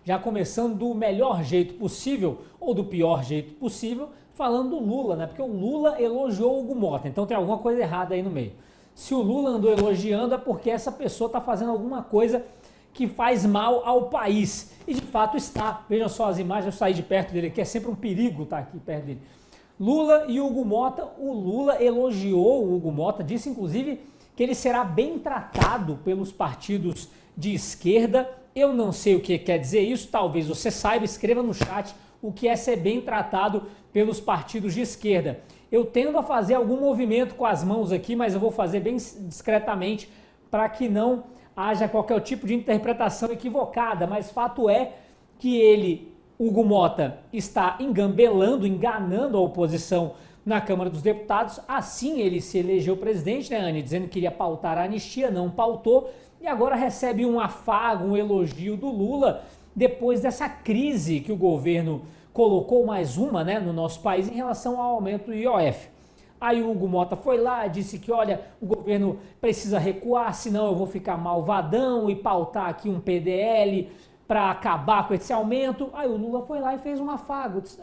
já começando do melhor jeito possível ou do pior jeito possível, falando do Lula, né? Porque o Lula elogiou o Hugo Mota, então tem alguma coisa errada aí no meio. Se o Lula andou elogiando é porque essa pessoa está fazendo alguma coisa que faz mal ao país. E de fato está. Vejam só as imagens, eu saí de perto dele aqui, é sempre um perigo estar aqui perto dele. Lula e Hugo Mota, o Lula elogiou o Hugo Mota, disse inclusive que ele será bem tratado pelos partidos de esquerda. Eu não sei o que quer dizer isso, talvez você saiba, escreva no chat o que é ser bem tratado pelos partidos de esquerda. Eu tendo a fazer algum movimento com as mãos aqui, mas eu vou fazer bem discretamente para que não haja qualquer tipo de interpretação equivocada, mas fato é que ele, Hugo Mota, está engambelando, enganando a oposição na Câmara dos Deputados. Assim ele se elegeu presidente, né, Anny? Dizendo que iria pautar a anistia, não pautou, e agora recebe um afago, um elogio do Lula, depois dessa crise que o governo colocou mais uma, né, no nosso país em relação ao aumento do IOF. Aí o Hugo Mota foi lá, disse que, olha, o governo precisa recuar, senão eu vou ficar malvadão e pautar aqui um PDL para acabar com esse aumento. Aí o Lula foi lá e fez um afago. Disse,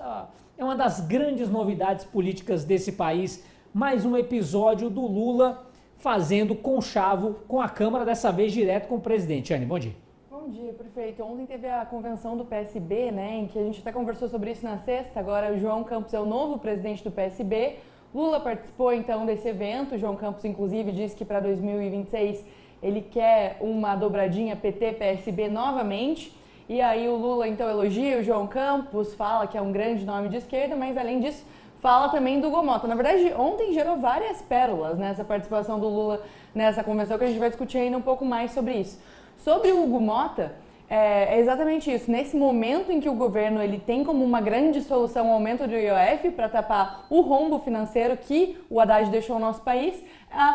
é uma das grandes novidades políticas desse país, mais um episódio do Lula fazendo conchavo com a Câmara, dessa vez direto com o presidente. Anny, bom dia. Bom dia, prefeito. Ontem teve a convenção do PSB, né, em que a gente até conversou sobre isso na sexta. Agora o João Campos é o novo presidente do PSB. Lula participou então desse evento. O João Campos, inclusive, disse que para 2026 ele quer uma dobradinha PT-PSB novamente. E aí o Lula então elogia o João Campos, fala que é um grande nome de esquerda, mas além disso fala também do Hugo Mota. Na verdade, ontem gerou várias pérolas nessa participação do Lula nessa convenção, que a gente vai discutir ainda um pouco mais sobre isso. Sobre o Hugo Mota, é exatamente isso. Nesse momento em que o governo ele tem como uma grande solução o aumento do IOF para tapar o rombo financeiro que o Haddad deixou no nosso país,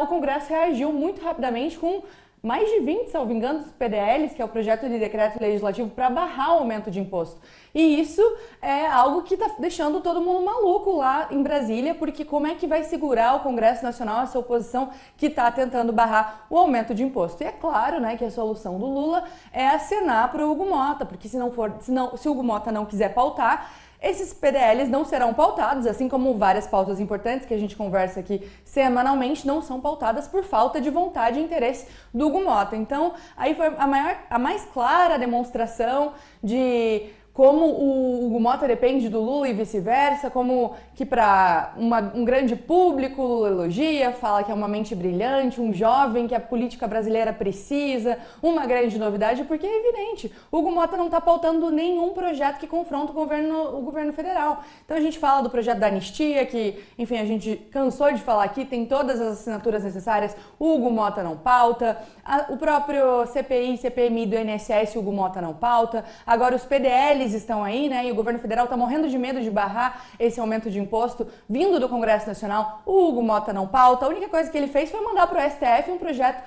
o Congresso reagiu muito rapidamente com mais de 20, salvo engano, dos PDLs, que é o projeto de decreto legislativo para barrar o aumento de imposto. E isso é algo que está deixando todo mundo maluco lá em Brasília, porque como é que vai segurar o Congresso Nacional, essa oposição que está tentando barrar o aumento de imposto? E é claro, né, que a solução do Lula é acenar para o Hugo Mota, porque se o Hugo Mota não quiser pautar, esses PDLs não serão pautados, assim como várias pautas importantes que a gente conversa aqui semanalmente não são pautadas por falta de vontade e interesse do Hugo Mota. Então, aí foi a mais clara demonstração de como o Hugo Mota depende do Lula e vice-versa, como que para um grande público o Lula elogia, fala que é uma mente brilhante, um jovem que a política brasileira precisa, uma grande novidade, porque é evidente, o Hugo Mota não está pautando nenhum projeto que confronta o governo federal. Então a gente fala do projeto da anistia, que, enfim, a gente cansou de falar aqui, tem todas as assinaturas necessárias, o Hugo Mota não pauta, o próprio CPI, CPMI do INSS, o Hugo Mota não pauta, agora os PDLs estão aí, né? E o governo federal está morrendo de medo de barrar esse aumento de imposto vindo do Congresso Nacional. O Hugo Mota não pauta. A única coisa que ele fez foi mandar para o STF um projeto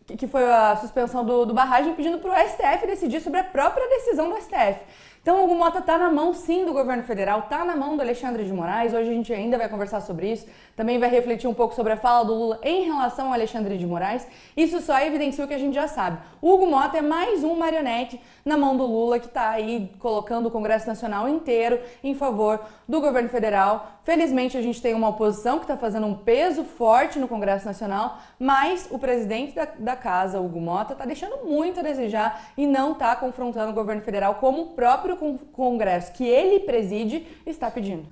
que foi a suspensão do barragem, pedindo para o STF decidir sobre a própria decisão do STF. Então o Hugo Mota está na mão, sim, do governo federal, está na mão do Alexandre de Moraes. Hoje a gente ainda vai conversar sobre isso, também vai refletir um pouco sobre a fala do Lula em relação ao Alexandre de Moraes. Isso só evidencia o que a gente já sabe. O Hugo Mota é mais um marionete na mão do Lula, que está aí colocando o Congresso Nacional inteiro em favor do governo federal. Felizmente a gente tem uma oposição que está fazendo um peso forte no Congresso Nacional, mas o presidente da casa, Hugo Mota, está deixando muito a desejar e não está confrontando o governo federal como o próprio Congresso que ele preside está pedindo.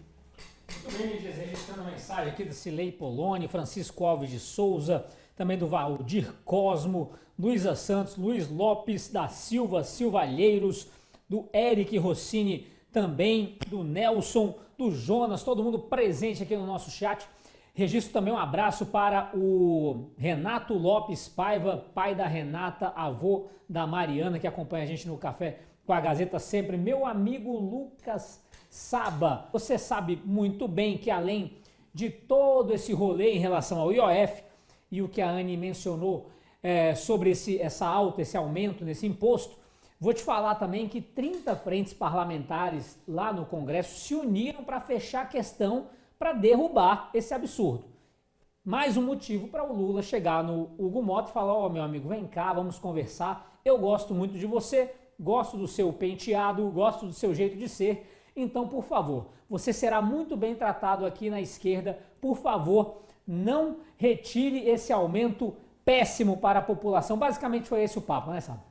Muito bem, Lídia, registrando a mensagem aqui do Cilei Poloni, Francisco Alves de Souza, também do Valdir Cosmo, Luísa Santos, Luiz Lopes da Silva, Silvalheiros, do Eric Rossini também, do Nelson, do Jonas, todo mundo presente aqui no nosso chat. Registro também um abraço para o Renato Lopes Paiva, pai da Renata, avô da Mariana, que acompanha a gente no Café com a Gazeta sempre. Meu amigo Lucas Saba, você sabe muito bem que além de todo esse rolê em relação ao IOF e o que a Anny mencionou sobre essa alta, esse aumento nesse imposto, vou te falar também que 30 frentes parlamentares lá no Congresso se uniram para fechar a questão para derrubar esse absurdo. Mais um motivo para o Lula chegar no Hugo Mota e falar: ó, meu amigo, vem cá, vamos conversar, eu gosto muito de você, gosto do seu penteado, gosto do seu jeito de ser. Então, por favor, você será muito bem tratado aqui na esquerda. Por favor, não retire esse aumento péssimo para a população. Basicamente foi esse o papo, né, Sábio?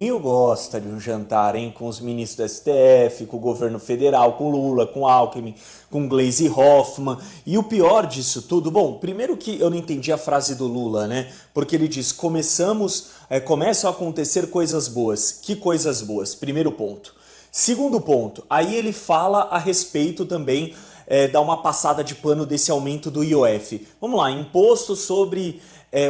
Eu gosto de um jantar, hein, com os ministros do STF, com o governo federal, com Lula, com Alckmin, com Gleisi Hoffmann. E o pior disso tudo, bom, primeiro que eu não entendi a frase do Lula, né? Porque ele diz, começam a acontecer coisas boas. Que coisas boas? Primeiro ponto. Segundo ponto, aí ele fala a respeito também, dá uma passada de pano desse aumento do IOF. Vamos lá, imposto sobre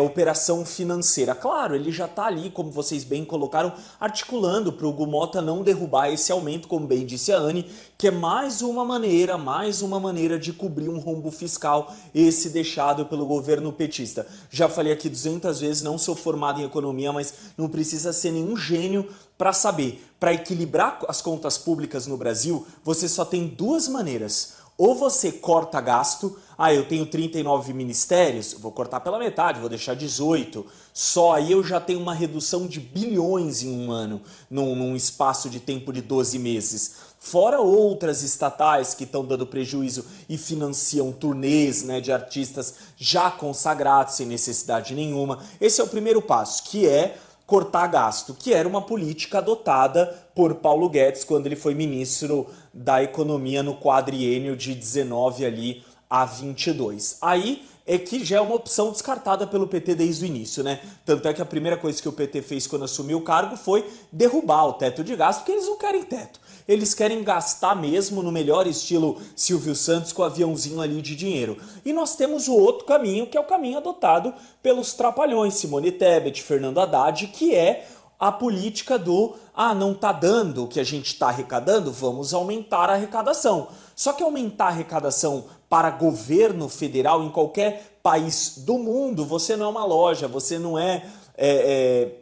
operação financeira. Claro, ele já está ali, como vocês bem colocaram, articulando para o Hugo Motta não derrubar esse aumento, como bem disse a Anne, que é mais uma maneira de cobrir um rombo fiscal, esse deixado pelo governo petista. Já falei aqui 200 vezes, não sou formado em economia, mas não precisa ser nenhum gênio para saber. Para equilibrar as contas públicas no Brasil, você só tem duas maneiras. Ou você corta gasto, eu tenho 39 ministérios, vou cortar pela metade, vou deixar 18, só aí eu já tenho uma redução de bilhões em um ano, num espaço de tempo de 12 meses. Fora outras estatais que estão dando prejuízo e financiam turnês, né, de artistas já consagrados, sem necessidade nenhuma. Esse é o primeiro passo, que é cortar gasto, que era uma política adotada por Paulo Guedes quando ele foi ministro da Economia no quadriênio de 19 ali a 22. Aí é que já é uma opção descartada pelo PT desde o início, né? Tanto é que a primeira coisa que o PT fez quando assumiu o cargo foi derrubar o teto de gasto, porque eles não querem teto. Eles querem gastar mesmo no melhor estilo Silvio Santos com o aviãozinho ali de dinheiro. E nós temos o outro caminho, que é o caminho adotado pelos trapalhões, Simone Tebet, Fernando Haddad, que é a política do não tá dando o que a gente está arrecadando, vamos aumentar a arrecadação. Só que aumentar a arrecadação para governo federal em qualquer país do mundo, você não é uma loja, você não é...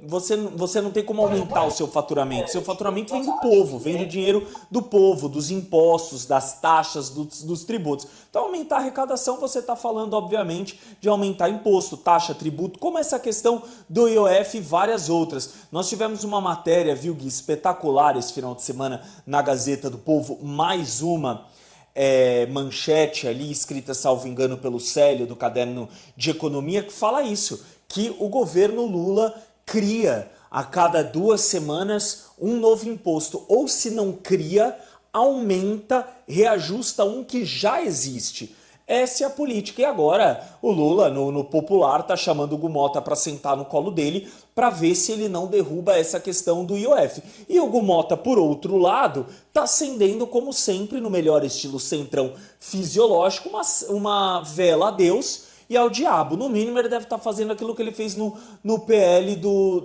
você não tem como aumentar o seu faturamento. Seu faturamento vem do povo, vem do dinheiro do povo, dos impostos, das taxas, dos tributos. Então, aumentar a arrecadação, você está falando, obviamente, de aumentar imposto, taxa, tributo, como essa questão do IOF e várias outras. Nós tivemos uma matéria, viu, Gui, espetacular esse final de semana na Gazeta do Povo, mais uma manchete ali, escrita, salvo engano, pelo Célio, do Caderno de Economia, que fala isso, que o governo Lula cria a cada 2 semanas um novo imposto, ou se não cria, aumenta, reajusta um que já existe. Essa é a política. E agora o Lula, no popular, está chamando o Hugo Motta para sentar no colo dele para ver se ele não derruba essa questão do IOF. E o Hugo Motta, por outro lado, está acendendo, como sempre, no melhor estilo centrão fisiológico, uma vela a Deus e ao diabo. No mínimo, ele deve estar fazendo aquilo que ele fez no PL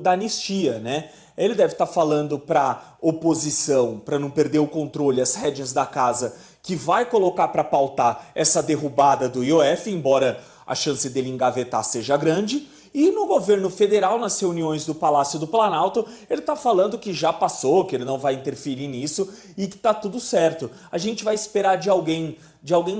da anistia, né? Ele deve estar falando para oposição, para não perder o controle, as rédeas da casa, que vai colocar para pautar essa derrubada do IOF, embora a chance dele engavetar seja grande. E no governo federal, nas reuniões do Palácio do Planalto, ele está falando que já passou, que ele não vai interferir nisso e que está tudo certo. A gente vai esperar de alguém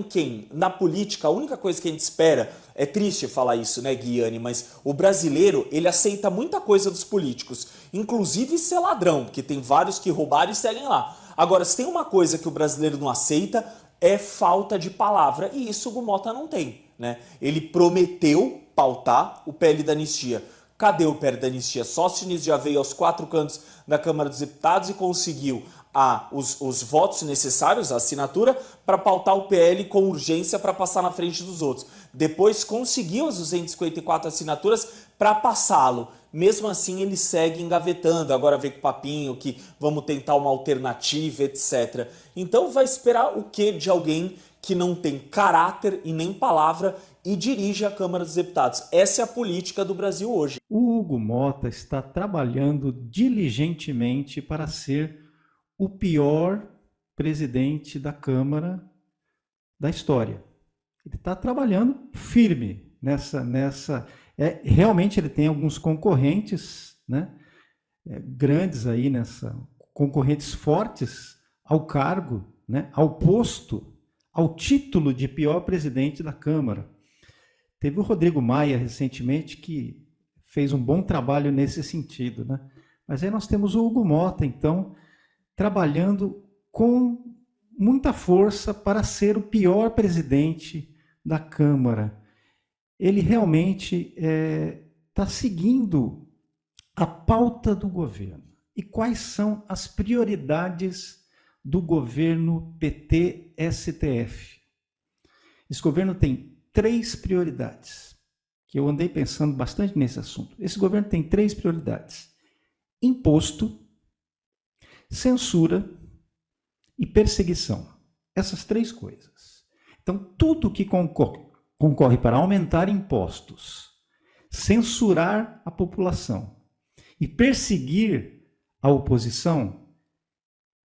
quem? Na política, a única coisa que a gente espera, é triste falar isso, né, Guiane, mas o brasileiro, ele aceita muita coisa dos políticos, inclusive ser ladrão, porque tem vários que roubaram e seguem lá. Agora, se tem uma coisa que o brasileiro não aceita, é falta de palavra, e isso o Hugo Motta não tem, né? Ele prometeu pautar o PL da anistia. Cadê o PL da anistia? Sóstenes já veio aos 4 cantos da Câmara dos Deputados e conseguiu os votos necessários, a assinatura, para pautar o PL com urgência para passar na frente dos outros. Depois conseguiu as 254 assinaturas para passá-lo. Mesmo assim, ele segue engavetando. Agora vem com o papinho que vamos tentar uma alternativa, etc. Então vai esperar o quê de alguém que não tem caráter e nem palavra e dirige a Câmara dos Deputados? Essa é a política do Brasil hoje. O Hugo Motta está trabalhando diligentemente para ser o pior presidente da Câmara da história. Ele está trabalhando firme nessa. Realmente ele tem alguns concorrentes, né, grandes aí concorrentes fortes ao cargo, né, ao posto, ao título de pior presidente da Câmara. Teve o Rodrigo Maia recentemente que fez um bom trabalho nesse sentido, né? Mas aí nós temos o Hugo Mota, então, trabalhando com muita força para ser o pior presidente da Câmara. Ele realmente está seguindo a pauta do governo. E quais são as prioridades do governo PT-STF? Esse governo tem 3 prioridades, que eu andei pensando bastante nesse assunto. Esse governo tem 3 prioridades: imposto, censura e perseguição. Essas 3 coisas. Então, tudo que concorre para aumentar impostos, censurar a população e perseguir a oposição,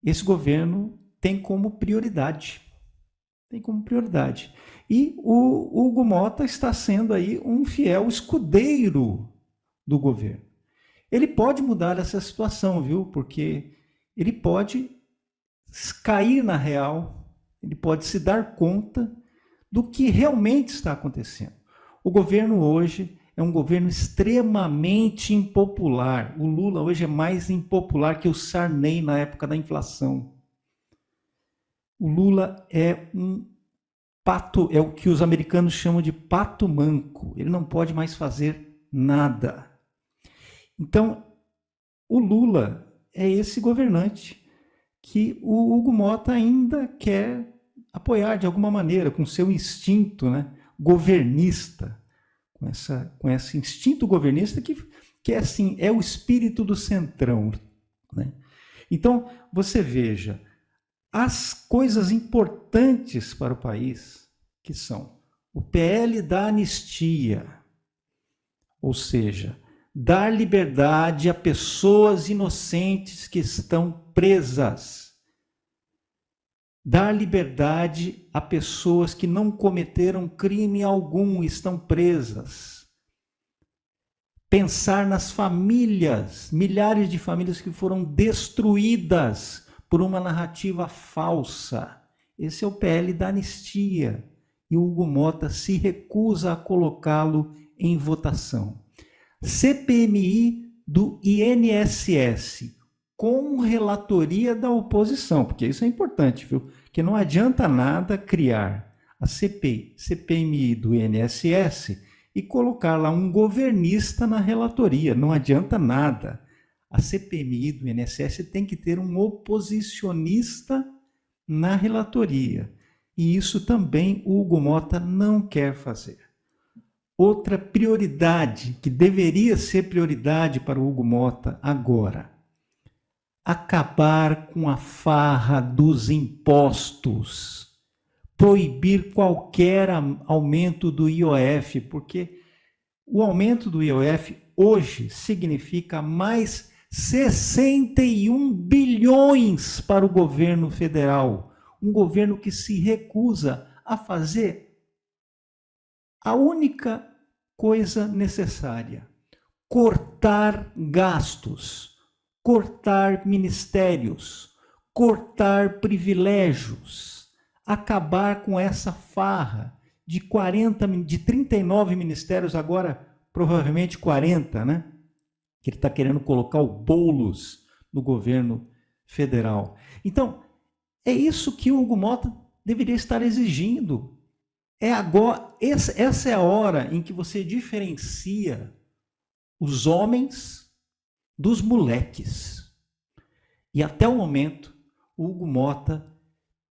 esse governo tem como prioridade. Tem como prioridade. E o Hugo Mota está sendo aí um fiel escudeiro do governo. Ele pode mudar essa situação, viu? Porque ele pode cair na real, ele pode se dar conta do que realmente está acontecendo. O governo hoje é um governo extremamente impopular. O Lula hoje é mais impopular que o Sarney na época da inflação. O Lula é um pato, é o que os americanos chamam de pato manco. Ele não pode mais fazer nada. Então, o Lula é esse governante que o Hugo Mota ainda quer apoiar de alguma maneira, com seu instinto, né, governista, com esse instinto governista que é assim, é o espírito do centrão, né? Então, você veja, as coisas importantes para o país, que são o PL da anistia, ou seja, dar liberdade a pessoas inocentes que estão presas, dar liberdade a pessoas que não cometeram crime algum e estão presas, pensar nas famílias, milhares de famílias que foram destruídas por uma narrativa falsa. Esse é o PL da anistia. E o Hugo Mota se recusa a colocá-lo em votação. CPMI do INSS, com relatoria da oposição, porque isso é importante, viu? Que não adianta nada criar a CPMI do INSS e colocar lá um governista na relatoria. Não adianta nada. A CPMI do INSS tem que ter um oposicionista na relatoria. E isso também o Hugo Mota não quer fazer. Outra prioridade, que deveria ser prioridade para o Hugo Mota agora: acabar com a farra dos impostos, proibir qualquer aumento do IOF, porque o aumento do IOF hoje significa mais 61 bilhões para o governo federal, um governo que se recusa a fazer a única coisa necessária: cortar gastos, cortar ministérios, cortar privilégios, acabar com essa farra de 39 ministérios, agora provavelmente 40, né? Que ele está querendo colocar o Boulos no governo federal. Então, é isso que o Hugo Mota deveria estar exigindo. É agora, essa é a hora em que você diferencia os homens dos moleques. E até o momento, o Hugo Mota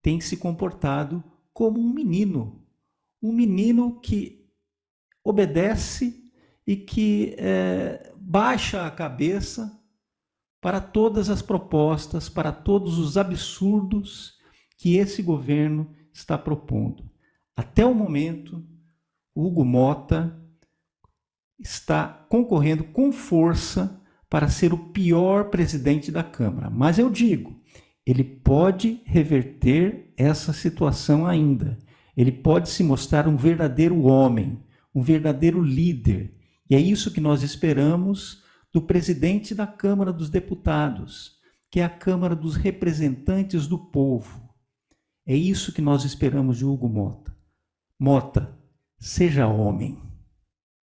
tem se comportado como um menino que obedece e que baixa a cabeça para todas as propostas, para todos os absurdos que esse governo está propondo. Até o momento, o Hugo Mota está concorrendo com força para ser o pior presidente da Câmara. Mas eu digo, ele pode reverter essa situação ainda. Ele pode se mostrar um verdadeiro homem, um verdadeiro líder. E é isso que nós esperamos do presidente da Câmara dos Deputados, que é a Câmara dos Representantes do Povo. É isso que nós esperamos de Hugo Mota. Mota, seja homem.